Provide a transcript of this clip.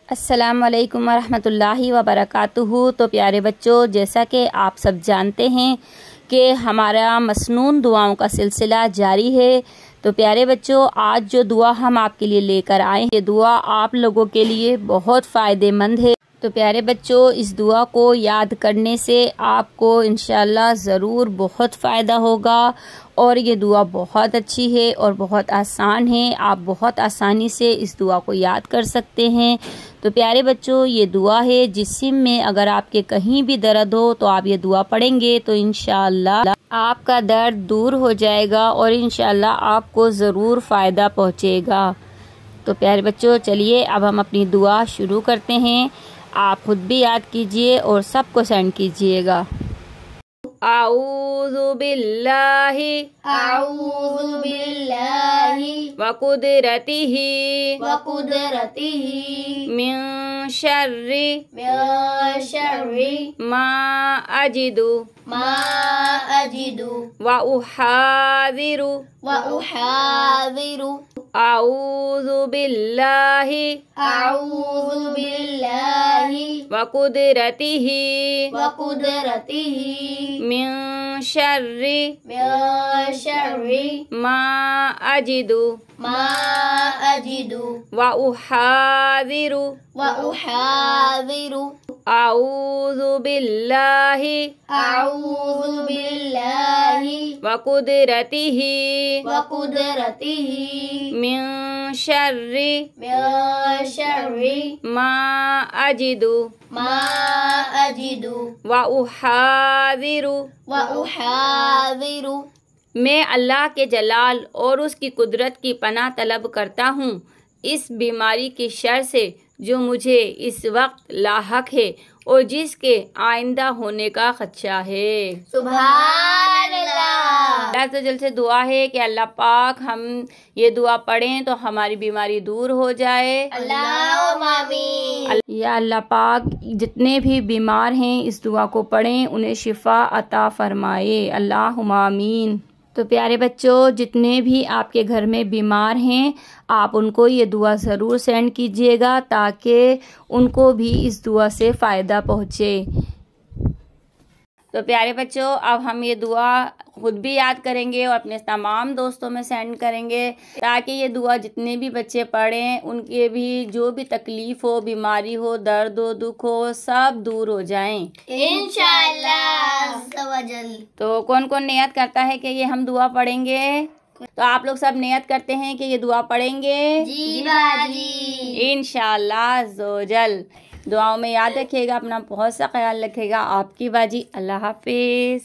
अस्सलाम वालेकुम वरहमतुल्लाहि वबरकातुहू। तो प्यारे बच्चों, जैसा कि आप सब जानते हैं कि हमारा मसनून दुआओं का सिलसिला जारी है। तो प्यारे बच्चों, आज जो दुआ हम आपके लिए लेकर आए हैं, ये दुआ आप लोगों के लिए बहुत फ़ायदेमंद है। तो प्यारे बच्चों, इस दुआ को याद करने से आपको इंशाअल्लाह ज़रूर बहुत फ़ायदा होगा। और ये दुआ बहुत अच्छी है और बहुत आसान है। आप बहुत आसानी से इस दुआ को याद कर सकते हैं। तो प्यारे बच्चों, ये दुआ है जिस्म में अगर आपके कहीं भी दर्द हो तो आप ये दुआ पढ़ेंगे तो इंशाअल्लाह आपका दर्द दूर हो जाएगा और इंशाअल्लाह आपको ज़रूर फ़ायदा पहुँचेगा। तो प्यारे बच्चों, चलिए अब हम अपनी दुआ शुरू करते हैं। आप खुद भी याद कीजिए और सबको सेंड कीजिएगा। आऊज़ु बिल्लाहि व कुदरतिही मिन शर्रि मा अजिदु व उहादिरु आऊज़ु बिल्लाहि व कुदरतिही मिन शर्रि मा अजिदु व उहादिरु आऊज़ु बिल्लाहि व कुदरतिही मिन शर्रि मा अजिदु व उहादिरु। मैं अल्लाह के जलाल और उसकी कुदरत की पनाह तलब करता हूँ इस बीमारी की शर से जो मुझे इस वक्त लाहक है और जिसके आइंदा होने का खदशा है। सुभान अल्लाह। अल्लाह से जल से दुआ है कि अल्लाह पाक हम ये दुआ पढ़ें तो हमारी बीमारी दूर हो जाए। अल्लाहुम्मा आमीन। या अल्लाह पाक जितने भी बीमार हैं इस दुआ को पढ़ें, उन्हें शिफा अता फरमाए। अल्लाहुम्मा आमीन। तो प्यारे बच्चों, जितने भी आपके घर में बीमार हैं आप उनको ये दुआ ज़रूर सेंड कीजिएगा ताकि उनको भी इस दुआ से फ़ायदा पहुँचे। तो प्यारे बच्चों, अब हम ये दुआ खुद भी याद करेंगे और अपने तमाम दोस्तों में सेंड करेंगे ताकि ये दुआ जितने भी बच्चे पढ़ें उनके भी जो भी तकलीफ़ हो, बीमारी हो, दर्द हो, दुख हो, सब दूर हो जाएं इंशाअल्लाह। तो कौन कौन नियत करता है कि ये हम दुआ पढ़ेंगे? तो आप लोग सब नियत करते हैं कि ये दुआ पढ़ेंगे? जी बाजी। इंशाअल्लाह ज़ोजल। दुआओं में याद रखिएगा, अपना बहुत सा ख्याल रखिएगा। आपकी बाजी। अल्लाह हाफिज़।